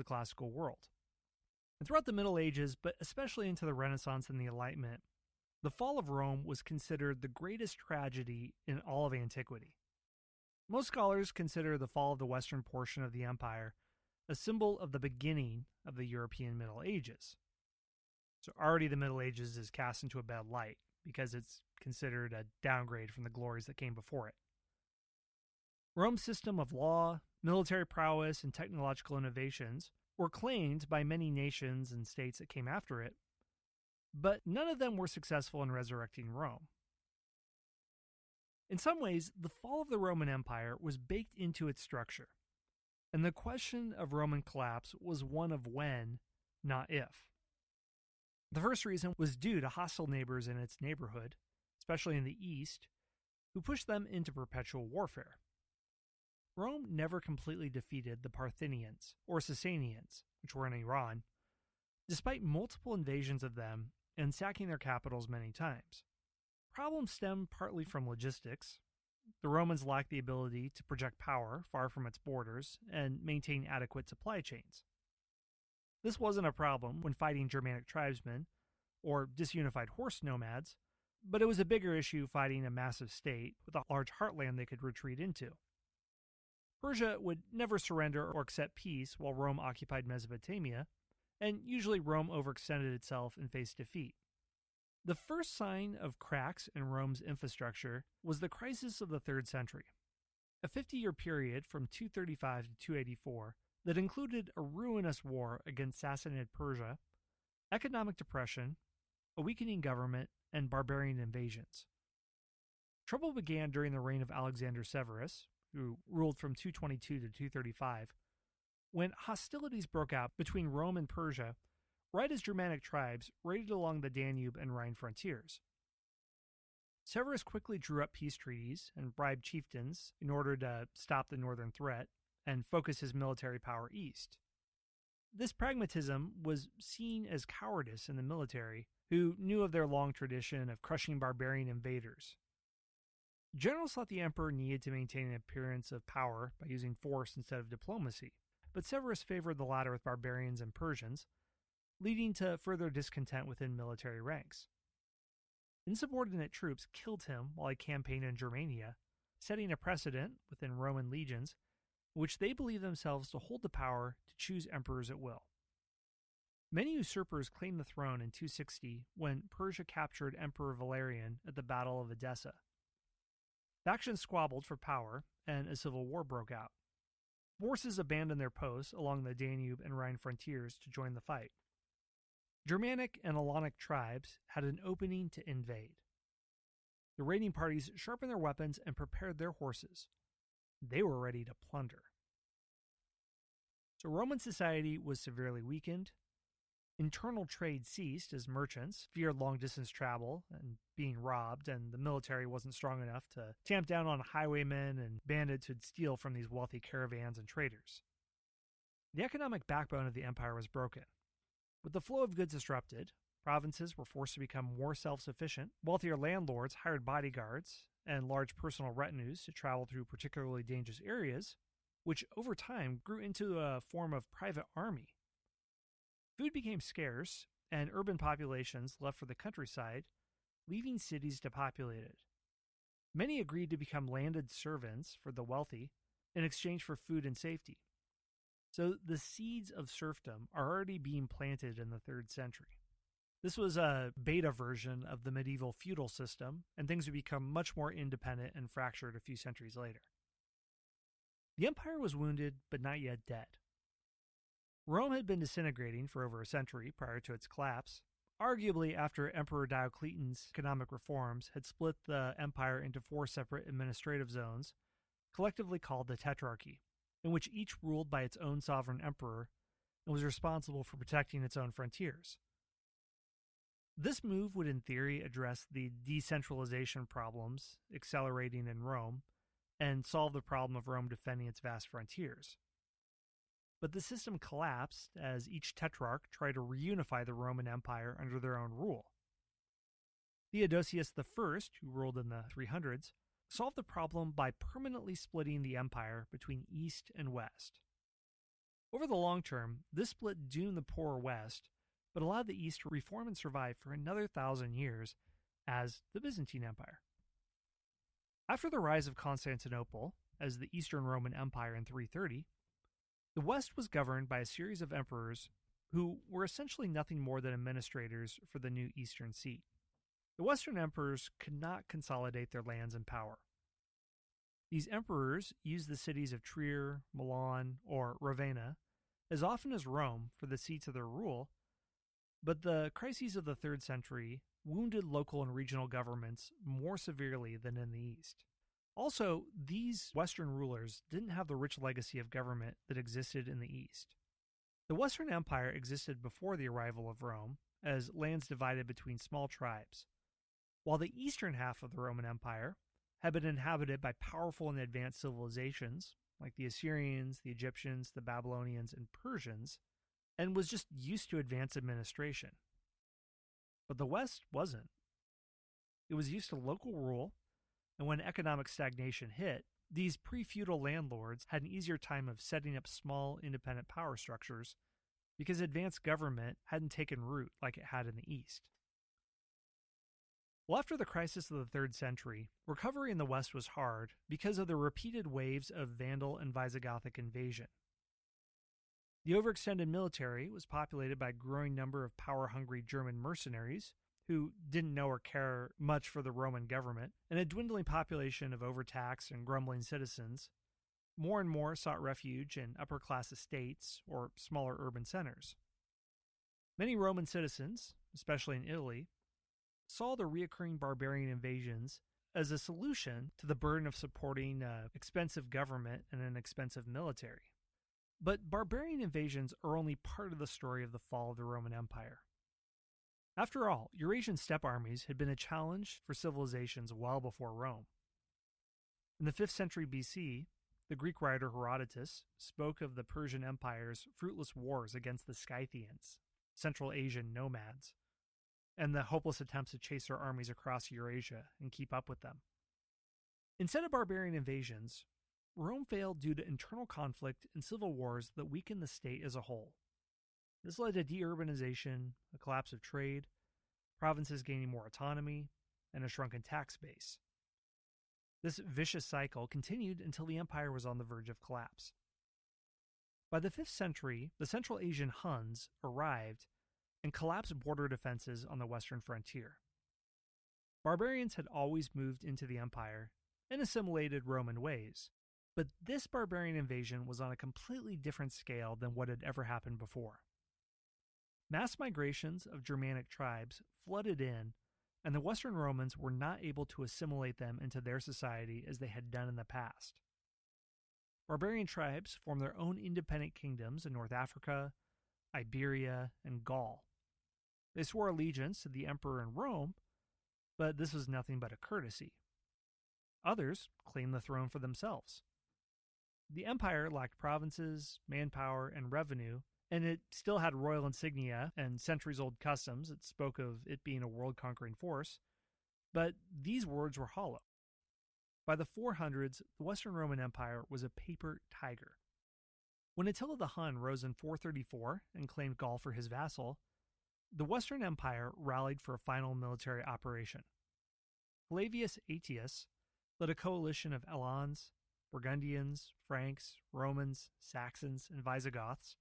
the classical world. And throughout the Middle Ages, but especially into the Renaissance and the Enlightenment, the fall of Rome was considered the greatest tragedy in all of antiquity. Most scholars consider the fall of the western portion of the empire a symbol of the beginning of the European Middle Ages. So already the Middle Ages is cast into a bad light because it's considered a downgrade from the glories that came before it. Rome's system of law, military prowess, and technological innovations were claimed by many nations and states that came after it, but none of them were successful in resurrecting Rome. In some ways, the fall of the Roman Empire was baked into its structure, and the question of Roman collapse was one of when, not if. The first reason was due to hostile neighbors in its neighborhood, especially in the east, who pushed them into perpetual warfare. Rome never completely defeated the Parthians, or Sasanians, which were in Iran, despite multiple invasions of them and sacking their capitals many times. Problems stemmed partly from logistics. The Romans lacked the ability to project power far from its borders and maintain adequate supply chains. This wasn't a problem when fighting Germanic tribesmen or disunified horse nomads, but it was a bigger issue fighting a massive state with a large heartland they could retreat into. Persia would never surrender or accept peace while Rome occupied Mesopotamia, and usually Rome overextended itself and faced defeat. The first sign of cracks in Rome's infrastructure was the crisis of the 3rd century, a 50-year period from 235 to 284 that included a ruinous war against Sassanid Persia, economic depression, a weakening government, and barbarian invasions. Trouble began during the reign of Alexander Severus, who ruled from 222 to 235, when hostilities broke out between Rome and Persia right as Germanic tribes raided along the Danube and Rhine frontiers. Severus quickly drew up peace treaties and bribed chieftains in order to stop the northern threat and focus his military power east. This pragmatism was seen as cowardice in the military, who knew of their long tradition of crushing barbarian invaders. Generals thought the emperor needed to maintain an appearance of power by using force instead of diplomacy, but Severus favored the latter with barbarians and Persians, leading to further discontent within military ranks. Insubordinate troops killed him while he campaigned in Germania, setting a precedent within Roman legions in which they believed themselves to hold the power to choose emperors at will. Many usurpers claimed the throne in 260 when Persia captured Emperor Valerian at the Battle of Edessa. Factions squabbled for power, and a civil war broke out. Forces abandoned their posts along the Danube and Rhine frontiers to join the fight. Germanic and Hellenic tribes had an opening to invade. The raiding parties sharpened their weapons and prepared their horses. They were ready to plunder. So Roman society was severely weakened. Internal trade ceased as merchants feared long-distance travel and being robbed, and the military wasn't strong enough to tamp down on highwaymen and bandits who'd steal from these wealthy caravans and traders. The economic backbone of the empire was broken. With the flow of goods disrupted, provinces were forced to become more self-sufficient, wealthier landlords hired bodyguards and large personal retinues to travel through particularly dangerous areas, which over time grew into a form of private army. Food became scarce, and urban populations left for the countryside, leaving cities depopulated. Many agreed to become landed servants for the wealthy in exchange for food and safety. So the seeds of serfdom are already being planted in the 3rd century. This was a beta version of the medieval feudal system, and things would become much more independent and fractured a few centuries later. The empire was wounded, but not yet dead. Rome had been disintegrating for over a century prior to its collapse, arguably after Emperor Diocletian's economic reforms had split the empire into 4 separate administrative zones, collectively called the Tetrarchy, in which each ruled by its own sovereign emperor and was responsible for protecting its own frontiers. This move would in theory address the decentralization problems accelerating in Rome and solve the problem of Rome defending its vast frontiers. But the system collapsed as each tetrarch tried to reunify the Roman Empire under their own rule. Theodosius I, who ruled in the 300s, solved the problem by permanently splitting the empire between east and west. Over the long term, this split doomed the poorer West, but allowed the East to reform and survive for another 1,000 years as the Byzantine Empire. After the rise of Constantinople as the Eastern Roman Empire in 330, the West was governed by a series of emperors who were essentially nothing more than administrators for the new Eastern seat. The Western emperors could not consolidate their lands and power. These emperors used the cities of Trier, Milan, or Ravenna as often as Rome for the seats of their rule, but the crises of the 3rd century wounded local and regional governments more severely than in the East. Also, these Western rulers didn't have the rich legacy of government that existed in the East. The Western Empire existed before the arrival of Rome, as lands divided between small tribes, while the eastern half of the Roman Empire had been inhabited by powerful and advanced civilizations like the Assyrians, the Egyptians, the Babylonians, and Persians, and was just used to advanced administration. But the West wasn't. It was used to local rule, and when economic stagnation hit, these pre-feudal landlords had an easier time of setting up small, independent power structures because advanced government hadn't taken root like it had in the East. Well, after the crisis of the 3rd century, recovery in the West was hard because of the repeated waves of Vandal and Visigothic invasion. The overextended military was populated by a growing number of power-hungry German mercenaries who didn't know or care much for the Roman government, and a dwindling population of overtaxed and grumbling citizens. More and more sought refuge in upper-class estates or smaller urban centers. Many Roman citizens, especially in Italy, saw the reoccurring barbarian invasions as a solution to the burden of supporting expensive government and an expensive military. But barbarian invasions are only part of the story of the fall of the Roman Empire. After all, Eurasian steppe armies had been a challenge for civilizations well before Rome. In the 5th century BC, the Greek writer Herodotus spoke of the Persian Empire's fruitless wars against the Scythians, Central Asian nomads, and the hopeless attempts to chase their armies across Eurasia and keep up with them. Instead of barbarian invasions, Rome failed due to internal conflict and civil wars that weakened the state as a whole. This led to deurbanization, a collapse of trade, provinces gaining more autonomy, and a shrunken tax base. This vicious cycle continued until the empire was on the verge of collapse. By the 5th century, the Central Asian Huns arrived and collapsed border defenses on the western frontier. Barbarians had always moved into the empire and assimilated Roman ways, but this barbarian invasion was on a completely different scale than what had ever happened before. Mass migrations of Germanic tribes flooded in, and the Western Romans were not able to assimilate them into their society as they had done in the past. Barbarian tribes formed their own independent kingdoms in North Africa, Iberia, and Gaul. They swore allegiance to the emperor in Rome, but this was nothing but a courtesy. Others claimed the throne for themselves. The empire lacked provinces, manpower, and revenue, and it still had royal insignia and centuries-old customs that spoke of it being a world-conquering force, but these words were hollow. By the 400s, the Western Roman Empire was a paper tiger. When Attila the Hun rose in 434 and claimed Gaul for his vassal, the Western Empire rallied for a final military operation. Flavius Aetius led a coalition of Alans, Burgundians, Franks, Romans, Saxons, and Visigoths,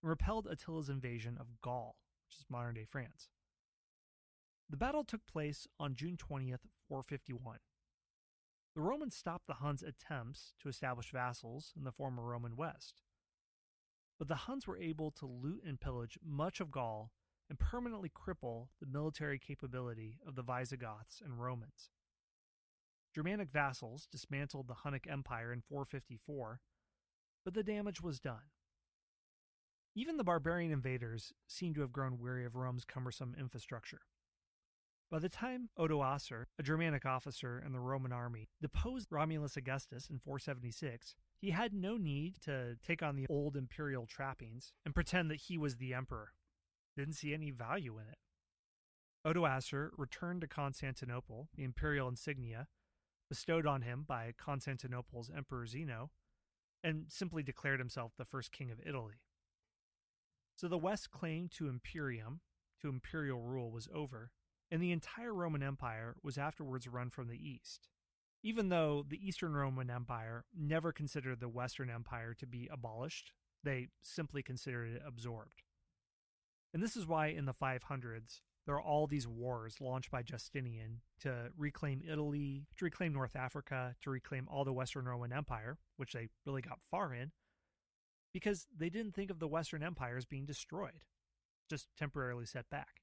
and repelled Attila's invasion of Gaul, which is modern-day France. The battle took place on June 20th, 451. The Romans stopped the Huns' attempts to establish vassals in the former Roman West. But the Huns were able to loot and pillage much of Gaul and permanently cripple the military capability of the Visigoths and Romans. Germanic vassals dismantled the Hunnic Empire in 454, but the damage was done. Even the barbarian invaders seem to have grown weary of Rome's cumbersome infrastructure. By the time Odoacer, a Germanic officer in the Roman army, deposed Romulus Augustus in 476, he had no need to take on the old imperial trappings and pretend that he was the emperor. Didn't see any value in it. Odoacer returned to Constantinople, the imperial insignia, bestowed on him by Constantinople's Emperor Zeno, and simply declared himself the first king of Italy. So the West claim to imperial rule, was over, and the entire Roman Empire was afterwards run from the East, even though the Eastern Roman Empire never considered the Western Empire to be abolished. They simply considered it absorbed. And this is why in the 500s, there are all these wars launched by Justinian to reclaim Italy, to reclaim North Africa, to reclaim all the Western Roman Empire, which they really got far in, because they didn't think of the Western Empire as being destroyed, just temporarily set back.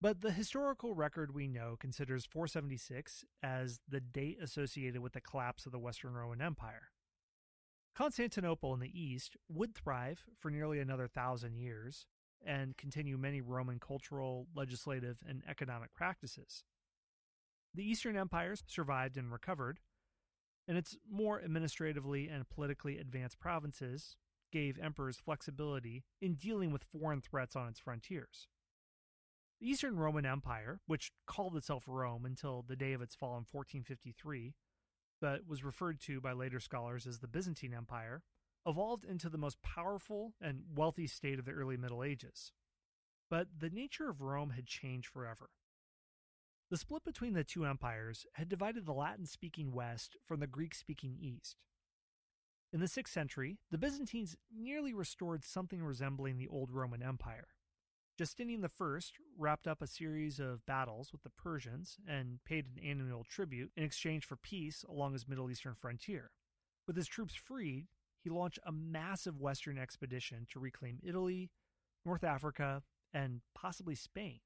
But the historical record we know considers 476 as the date associated with the collapse of the Western Roman Empire. Constantinople in the east would thrive for nearly another 1,000 years and continue many Roman cultural, legislative, and economic practices. The Eastern empires survived and recovered, and its more administratively and politically advanced provinces gave emperors flexibility in dealing with foreign threats on its frontiers. The Eastern Roman Empire, which called itself Rome until the day of its fall in 1453, but was referred to by later scholars as the Byzantine Empire, evolved into the most powerful and wealthy state of the early Middle Ages. But the nature of Rome had changed forever. The split between the two empires had divided the Latin-speaking West from the Greek-speaking East. In the 6th century, the Byzantines nearly restored something resembling the old Roman Empire. Justinian I wrapped up a series of battles with the Persians and paid an annual tribute in exchange for peace along his Middle Eastern frontier. With his troops freed, he launched a massive western expedition to reclaim Italy, North Africa, and possibly Spain.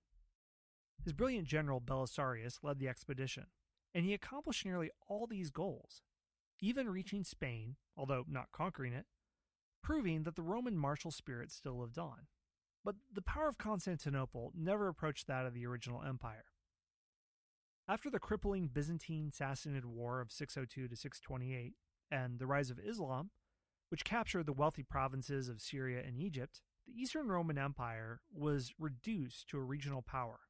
His brilliant general Belisarius led the expedition, and he accomplished nearly all these goals, even reaching Spain, although not conquering it, proving that the Roman martial spirit still lived on. But the power of Constantinople never approached that of the original empire. After the crippling Byzantine-Sassanid War of 602 to 628 and the rise of Islam, which captured the wealthy provinces of Syria and Egypt, the Eastern Roman Empire was reduced to a regional power.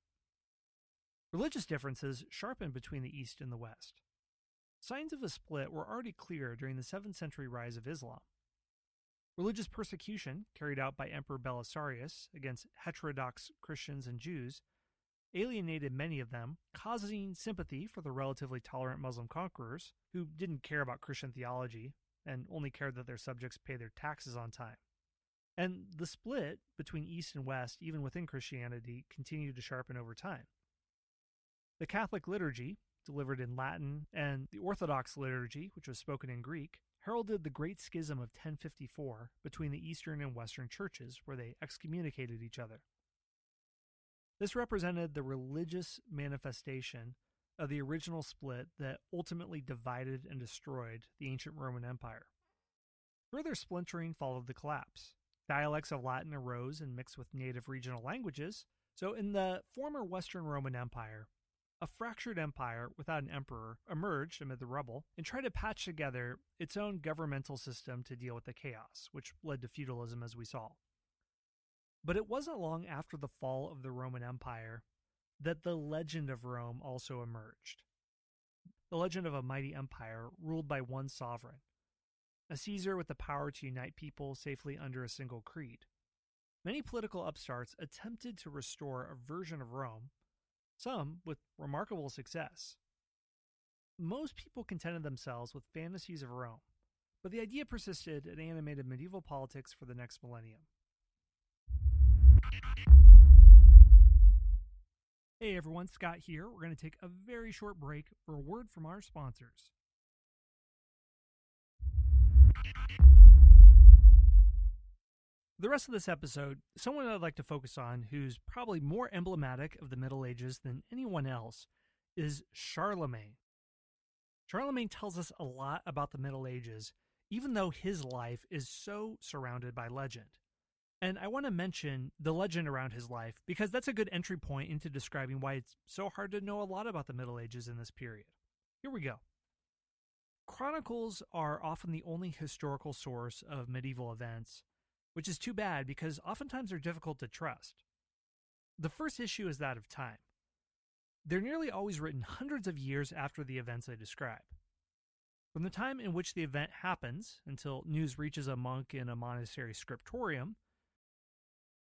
Religious differences sharpened between the East and the West. Signs of a split were already clear during the 7th century rise of Islam. Religious persecution carried out by Emperor Belisarius against heterodox Christians and Jews alienated many of them, causing sympathy for the relatively tolerant Muslim conquerors who didn't care about Christian theology and only cared that their subjects pay their taxes on time. And the split between East and West, even within Christianity, continued to sharpen over time. The Catholic liturgy, delivered in Latin, and the Orthodox liturgy, which was spoken in Greek, heralded the Great Schism of 1054 between the Eastern and Western churches, where they excommunicated each other. This represented the religious manifestation of the original split that ultimately divided and destroyed the ancient Roman Empire. Further splintering followed the collapse. Dialects of Latin arose and mixed with native regional languages, so in the former Western Roman Empire, a fractured empire without an emperor emerged amid the rubble and tried to patch together its own governmental system to deal with the chaos, which led to feudalism as we saw. But it wasn't long after the fall of the Roman Empire that the legend of Rome also emerged. The legend of a mighty empire ruled by one sovereign, a Caesar with the power to unite people safely under a single creed. Many political upstarts attempted to restore a version of Rome, some with remarkable success. Most people contented themselves with fantasies of Rome, but the idea persisted and animated medieval politics for the next millennium. Hey everyone, Scott here. We're going to take a very short break for a word from our sponsors. The rest of this episode, someone I'd like to focus on who's probably more emblematic of the Middle Ages than anyone else is Charlemagne. Charlemagne tells us a lot about the Middle Ages, even though his life is so surrounded by legend. And I want to mention the legend around his life because that's a good entry point into describing why it's so hard to know a lot about the Middle Ages in this period. Here we go. Chronicles are often the only historical source of medieval events, which is too bad because oftentimes they're difficult to trust. The first issue is that of time. They're nearly always written hundreds of years after the events they describe. From the time in which the event happens until news reaches a monk in a monastery scriptorium,